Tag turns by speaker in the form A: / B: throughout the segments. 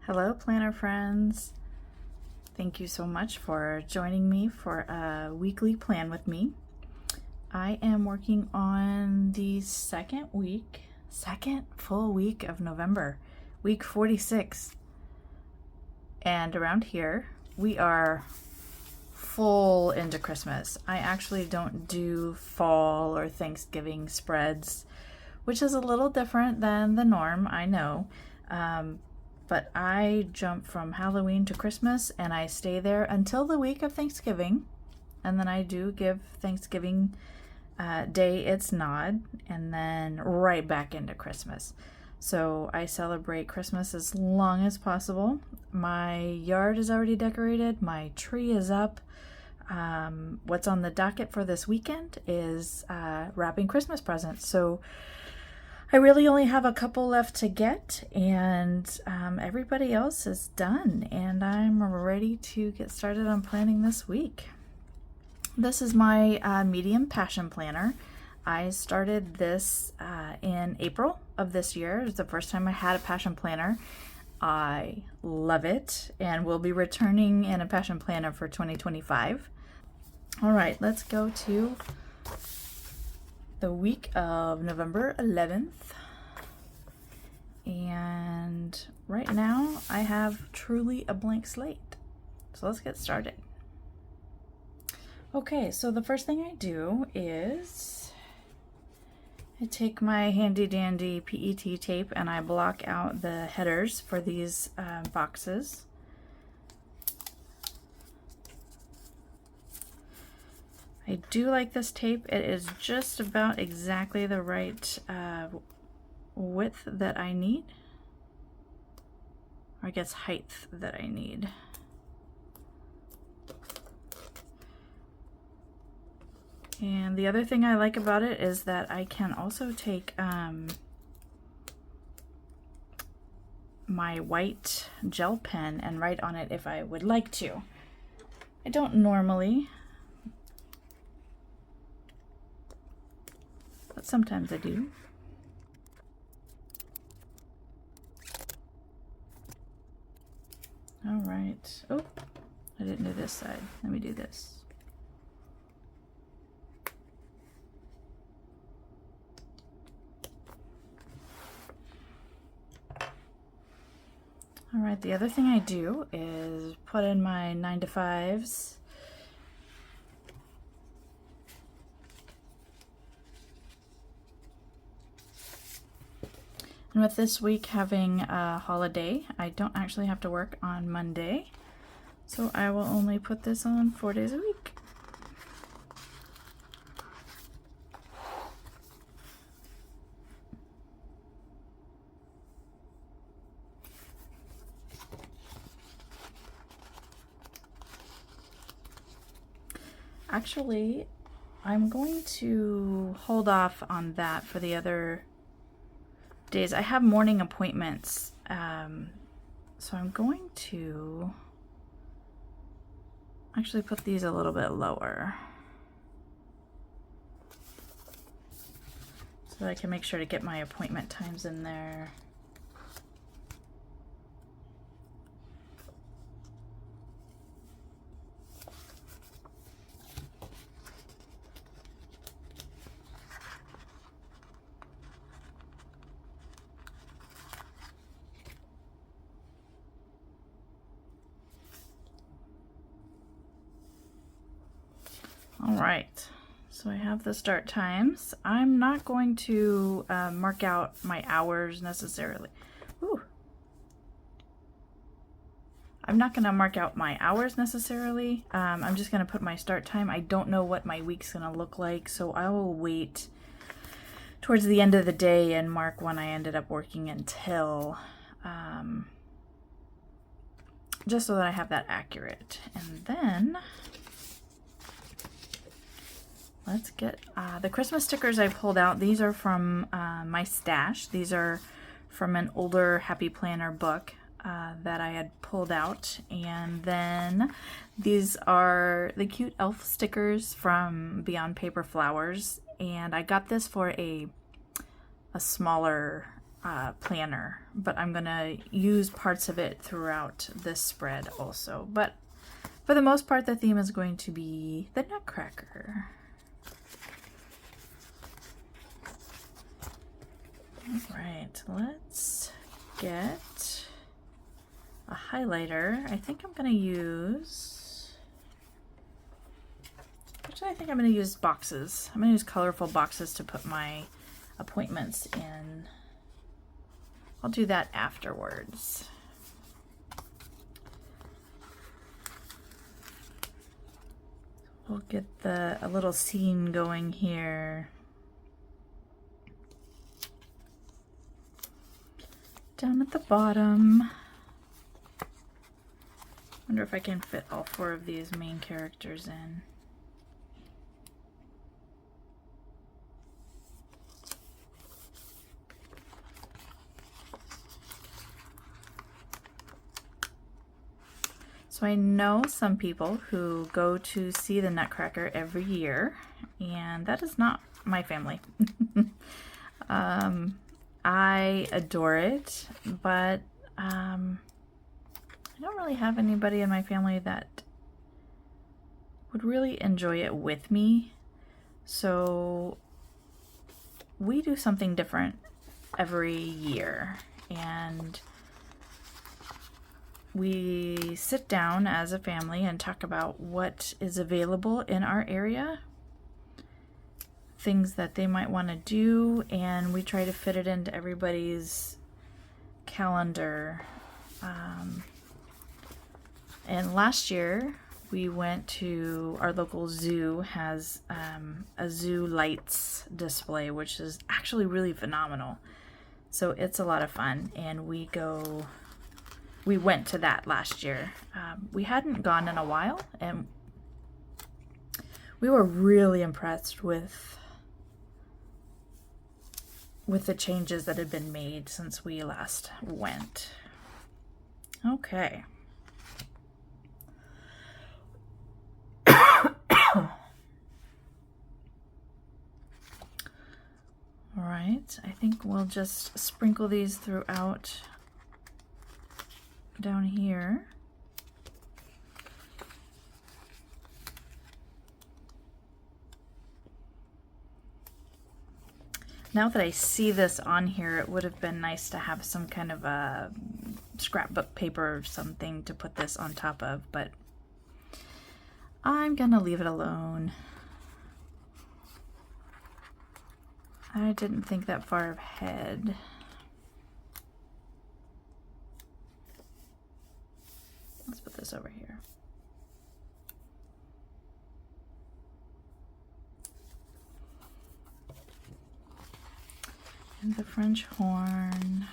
A: Hello, planner friends. Thank you so much for joining me for a weekly plan with me. I am working on the second full week of November, week 46. And around here, we are full into Christmas. I actually don't do fall or Thanksgiving spreads, which is a little different than the norm, I know. But I jump from Halloween to Christmas and I stay there until the week of Thanksgiving. And then I do give Thanksgiving Day its nod and then right back into Christmas. So I celebrate Christmas as long as possible. My yard is already decorated. My tree is up. What's on the docket for this weekend is wrapping Christmas presents. So I really only have a couple left to get, and everybody else is done, and I'm ready to get started on planning this week. This is my medium passion planner. I started this in April of this year. It's the first time I had a passion planner. I love it, and we'll be returning in a passion planner for 2025. All right, let's go to the week of November 11th, and right now I have truly a blank slate, so let's get started. Okay, so the first thing I do is I take my handy dandy PET tape and I block out the headers for these boxes. I do like this tape. It is just about exactly the right width that I need, or I guess height that I need. And the other thing I like about it is that I can also take my white gel pen and write on it if I would like to. I don't normally, but sometimes I do. All right. Oh, I didn't do this side. Let me do this. All right, the other thing I do is put in my 9 to 5s. And with this week having a holiday, I don't actually have to work on Monday, so I will only put this on 4 days a week. Actually, I'm going to hold off on that for the other days. I have morning appointments, so I'm going to actually put these a little bit lower so that I can make sure to get my appointment times in there. All right, so I have the start times. I'm not going to mark out my hours necessarily. Ooh. I'm not going to mark out my hours necessarily. I'm just going to put my start time. I don't know what my week's going to look like, so I will wait towards the end of the day and mark when I ended up working until, just so that I have that accurate. And then let's get the Christmas stickers I pulled out. These are from my stash. These are from an older Happy Planner book that I had pulled out. And then these are the cute elf stickers from Beyond Paper Flowers. And I got this for a smaller planner, but I'm gonna use parts of it throughout this spread also. But for the most part, the theme is going to be the Nutcracker. All right, let's get a highlighter. I think I'm gonna use, actually I think I'm gonna use boxes. I'm gonna use colorful boxes to put my appointments in. I'll do that afterwards. We'll get a little scene going here. Down at the bottom. Wonder if I can fit all 4 of these main characters in. So I know some people who go to see the Nutcracker every year, and that is not my family. I adore it, but I don't really have anybody in my family that would really enjoy it with me. So we do something different every year, and we sit down as a family and talk about what is available in our area, things that they might want to do, and we try to fit it into everybody's calendar. And last year we went to our local zoo, has a zoo lights display, which is actually really phenomenal. So it's a lot of fun, and we went to that last year. We hadn't gone in a while, and we were really impressed with the changes that had been made since we last went. Okay. All right, I think we'll just sprinkle these throughout down here. Now that I see this on here, it would have been nice to have some kind of a scrapbook paper or something to put this on top of, but I'm gonna leave it alone. I didn't think that far ahead. Let's put this over here. And the French horn.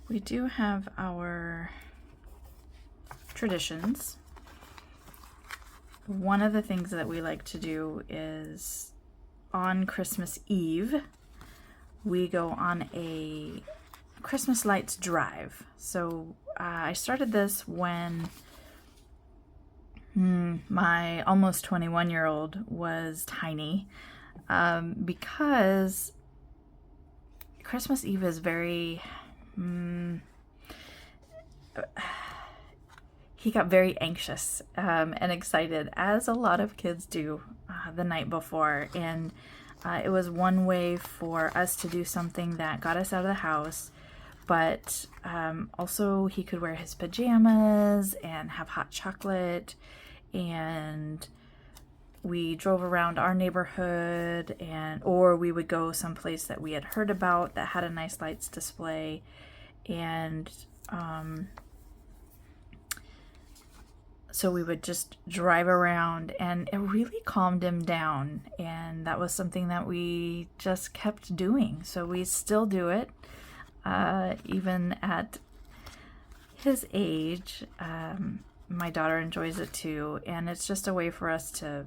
A: We do have our traditions. One of the things that we like to do is on Christmas Eve, we go on a Christmas lights drive. So I started this when my almost 21-year-old was tiny, because Christmas Eve is very... he got very anxious and excited, as a lot of kids do, the night before, and it was one way for us to do something that got us out of the house, but also he could wear his pajamas and have hot chocolate, and we drove around our neighborhood, or we would go someplace that we had heard about that had a nice lights display, and so we would just drive around, and it really calmed him down, and that was something that we just kept doing. So we still do it, even at his age. My daughter enjoys it too, and it's just a way for us to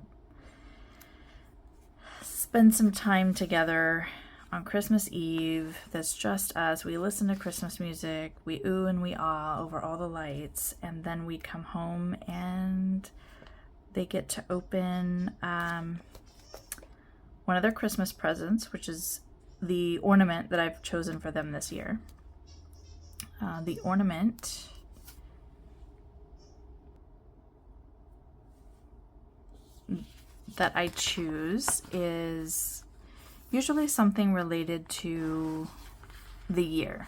A: spend some time together on Christmas Eve that's just us. We listen to Christmas music, we ooh and we ah over all the lights, and then we come home and they get to open one of their Christmas presents, which is the ornament that I've chosen for them this year. The ornament that I choose is usually something related to the year.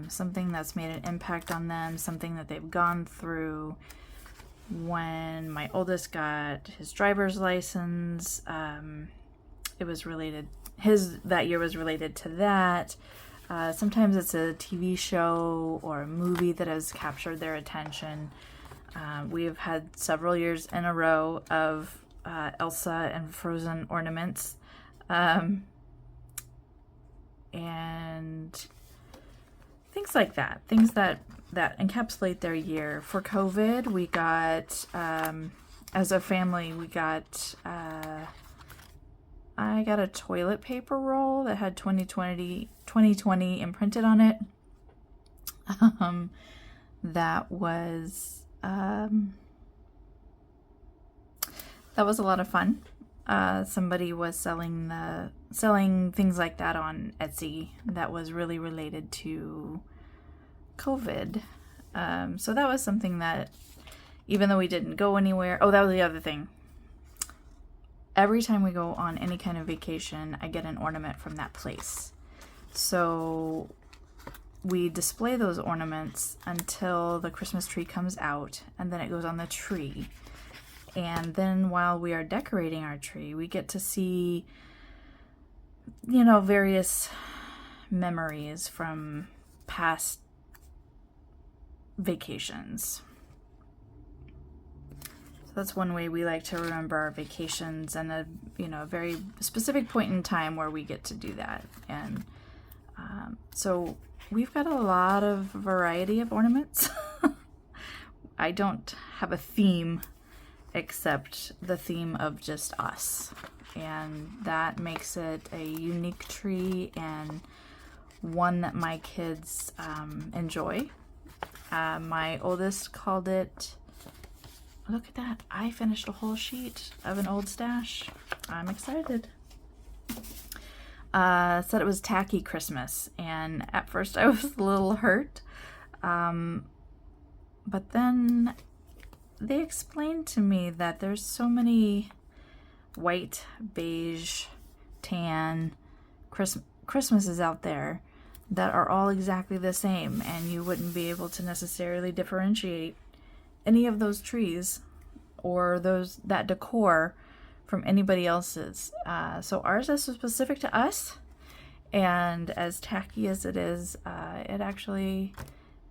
A: Something that's made an impact on them, something that they've gone through. When my oldest got his driver's license, it was related, that year was related to that. Sometimes it's a TV show or a movie that has captured their attention. We've had several years in a row of Elsa and Frozen ornaments. And things like that. Things that encapsulate their year. For COVID, we got, as a family, we got, I got a toilet paper roll that had 2020 imprinted on it. That was a lot of fun. Somebody was selling things like that on Etsy that was really related to COVID. So that was something that, even though we didn't go anywhere, that was the other thing. Every time we go on any kind of vacation, I get an ornament from that place. So we display those ornaments until the Christmas tree comes out, and then it goes on the tree. And then while we are decorating our tree, we get to see, various memories from past vacations. So that's one way we like to remember our vacations, and a very specific point in time where we get to do that. And so we've got a lot of variety of ornaments. I don't have a theme except the theme of just us, and that makes it a unique tree and one that my kids enjoy. My oldest called it, look at that, I finished a whole sheet of an old stash. I'm excited. Said it was Tacky Christmas, and at first I was a little hurt, but then they explained to me that there's so many white, beige, tan Christmases out there that are all exactly the same, and you wouldn't be able to necessarily differentiate any of those trees or that decor from anybody else's. So ours is specific to us, and as tacky as it is, it actually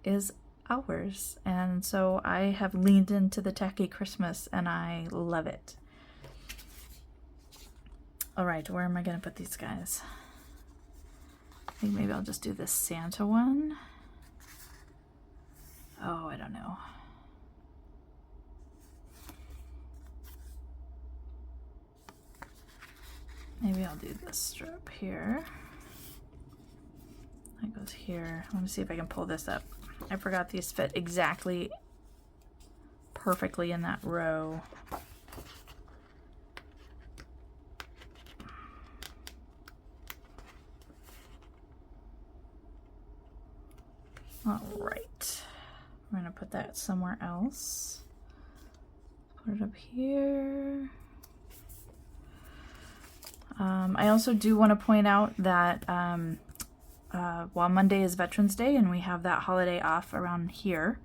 A: is ours. And so I have leaned into the tacky Christmas, and I love it. All right, where am I going to put these guys? I think maybe I'll just do this Santa one. Oh, I don't know. Maybe I'll do this strip here. That goes here. Let me see if I can pull this up. I forgot these fit exactly perfectly in that row. All right, we're gonna put that somewhere else. Put it up here. I also do want to point out that while Monday is Veterans Day and we have that holiday off around here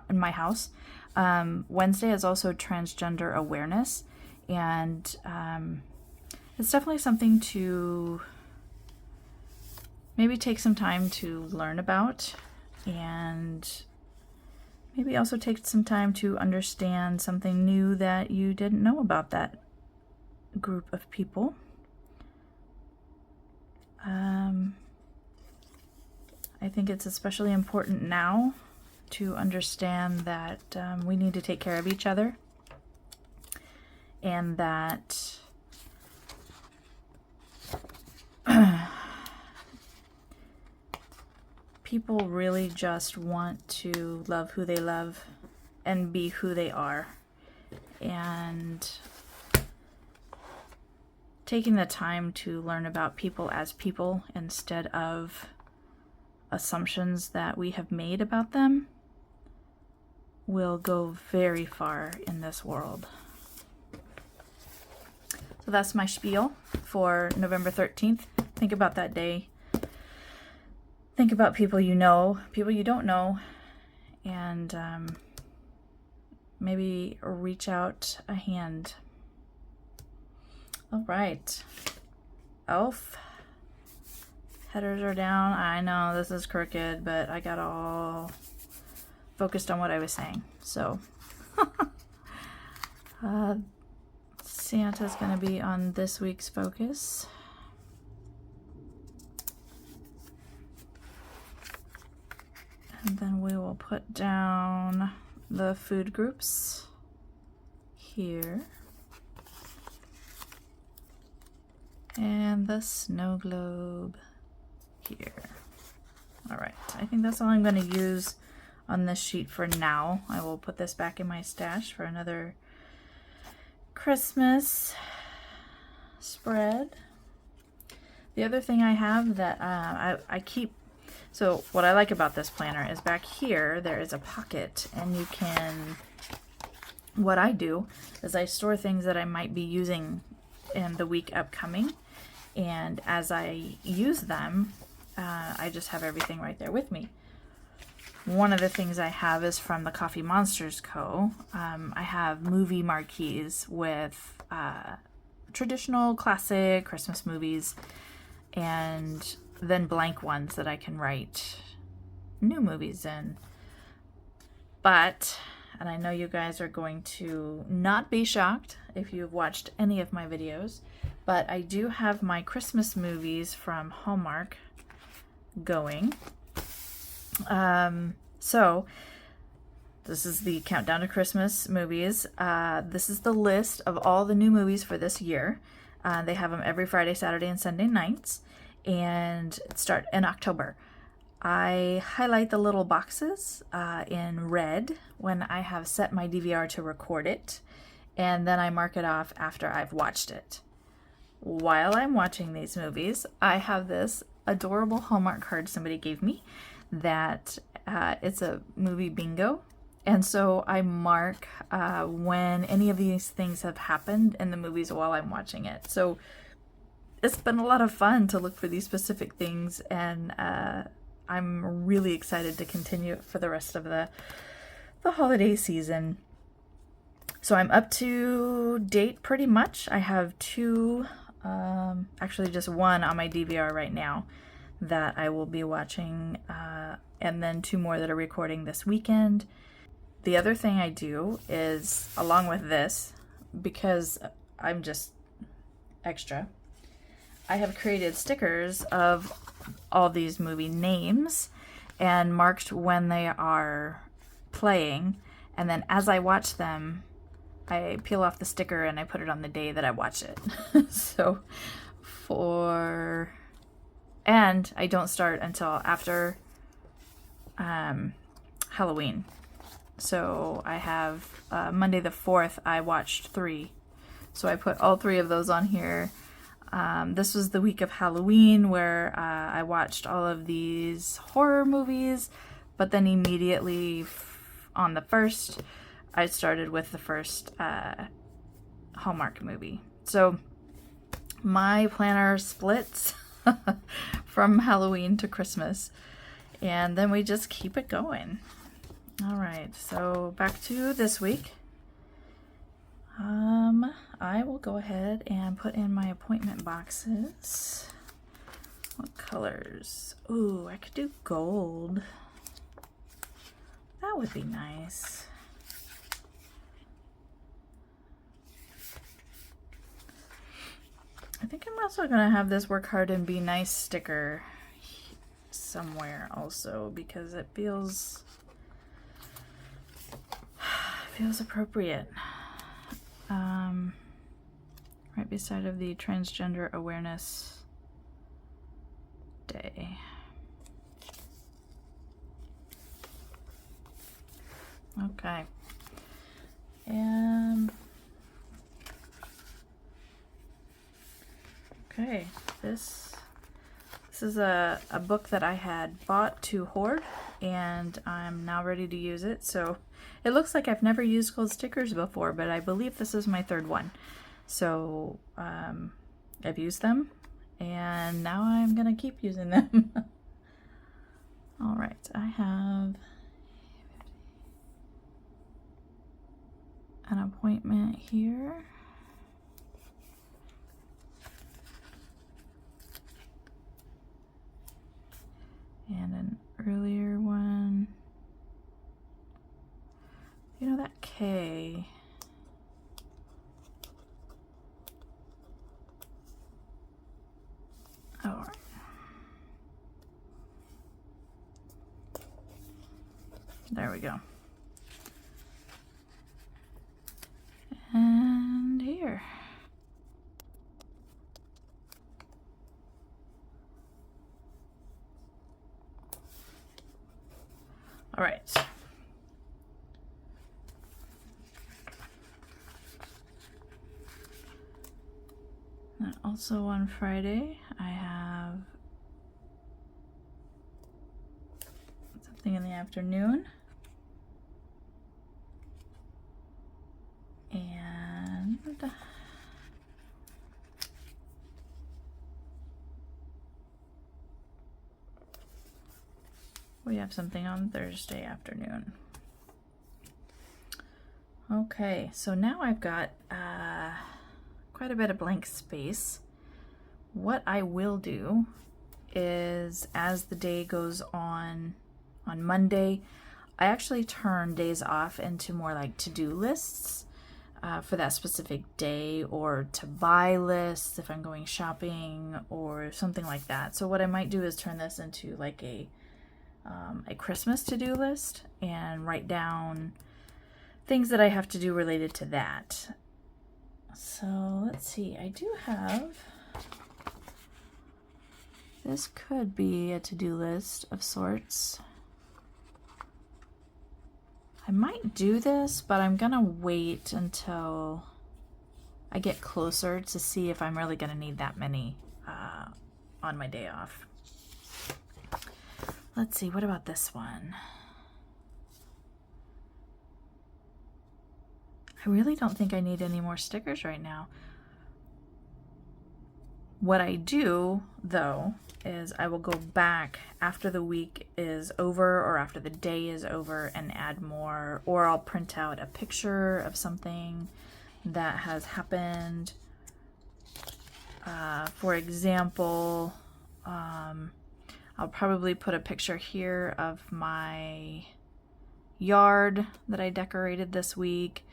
A: in my house, Wednesday is also Transgender Awareness, and it's definitely something to maybe take some time to learn about, and maybe also take some time to understand something new that you didn't know about that group of people. I think it's especially important now to understand that we need to take care of each other, and that people really just want to love who they love and be who they are. And taking the time to learn about people as people instead of assumptions that we have made about them will go very far in this world. So that's my spiel for November 13th. Think about that day. Think about people you know, people you don't know, and maybe reach out a hand. All right. Elf. Headers are down. I know this is crooked, but I got all focused on what I was saying. So Santa's going to be on this week's focus. And then we will put down the food groups here. And the snow globe here. All right, I think that's all I'm going to use on this sheet for now. I will put this back in my stash for another Christmas spread. The other thing I have that I keep, so what I like about this planner is back here there is a pocket, and you can, what I do is I store things that I might be using in the week upcoming, and as I use them, I just have everything right there with me. One of the things I have is from the Coffee Monsters Co. I have movie marquees with traditional classic Christmas movies, and then blank ones that I can write new movies in. But, and I know you guys are going to not be shocked if you've watched any of my videos, but I do have my Christmas movies from Hallmark going. So this is the countdown to Christmas movies. This is the list of all the new movies for this year. They have them every Friday, Saturday, and Sunday nights, and start in October. I highlight the little boxes in red when I have set my DVR to record it, and then I mark it off after I've watched it. While I'm watching these movies, I have this adorable Hallmark card somebody gave me that it's a movie bingo. And so I mark when any of these things have happened in the movies while I'm watching it. So it's been a lot of fun to look for these specific things, and I'm really excited to continue it for the rest of the holiday season. So I'm up to date pretty much. I have two, actually just one on my DVR right now that I will be watching, and then two more that are recording this weekend. The other thing I do is, along with this, because I'm just extra, I have created stickers of all these movie names and marked when they are playing, and then as I watch them, I peel off the sticker and I put it on the day that I watch it. So and I don't start until after Halloween. So I have Monday the 4th, I watched 3. So I put all 3 of those on here. This was the week of Halloween where I watched all of these horror movies, but then immediately on the 1st, I started with the first Hallmark movie. So my planner splits from Halloween to Christmas, and then we just keep it going. All right, so back to this week. I will go ahead and put in my appointment boxes. What colors? Ooh, I could do gold. That would be nice. I think I'm also going to have this work hard and be nice sticker somewhere also, because it feels appropriate. Right beside of the Transgender Awareness Day. Okay. And okay, this is a book that I had bought to hoard, and I'm now ready to use it. So it looks like I've never used gold stickers before, but I believe this is my third one. So I've used them, and now I'm gonna keep using them. All right, I have an appointment here. And an earlier one. You know, that K. All right. There we go. And here. All right. And also on Friday, I have something in the afternoon. And we have something on Thursday afternoon. Okay, so now I've got quite a bit of blank space. What I will do is, as the day goes on Monday, I actually turn days off into more like to-do lists for that specific day, or to buy lists if I'm going shopping or something like that. So what I might do is turn this into like a Christmas to-do list and write down things that I have to do related to that. So let's see, I do have, this could be a to-do list of sorts. I might do this, but I'm gonna wait until I get closer to see if I'm really gonna need that many on my day off. Let's see, what about this one? I really don't think I need any more stickers right now. What I do, though, is I will go back after the week is over or after the day is over and add more, or I'll print out a picture of something that has happened. For example, I'll probably put a picture here of my yard that I decorated this week.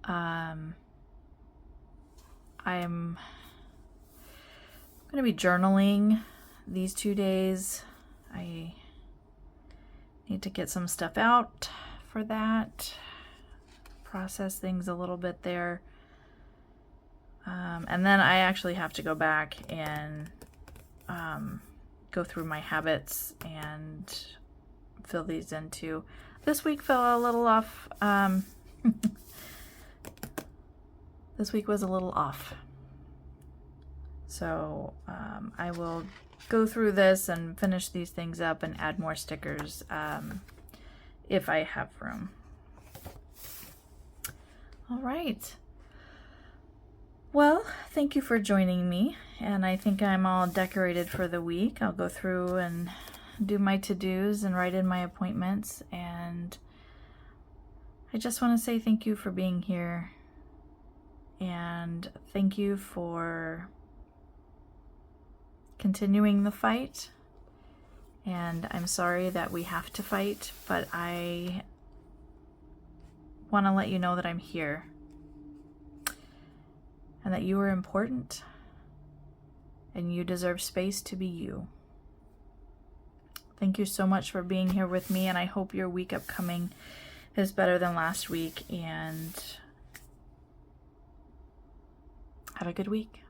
A: I'm going to be journaling these 2 days. I need to get some stuff out for that, process things a little bit there. And then I actually have to go back and go through my habits and fill these in too. This week fell a little off. This week was a little off. So I will go through this and finish these things up and add more stickers if I have room. All right. Well, thank you for joining me, and I think I'm all decorated for the week. I'll go through and do my to-dos and write in my appointments, and I just want to say thank you for being here, and thank you for continuing the fight. And I'm sorry that we have to fight, but I want to let you know that I'm here and that you are important and you deserve space to be you. Thank you so much for being here with me, and I hope your week upcoming is better than last week, and have a good week.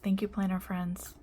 A: Thank you, planner friends.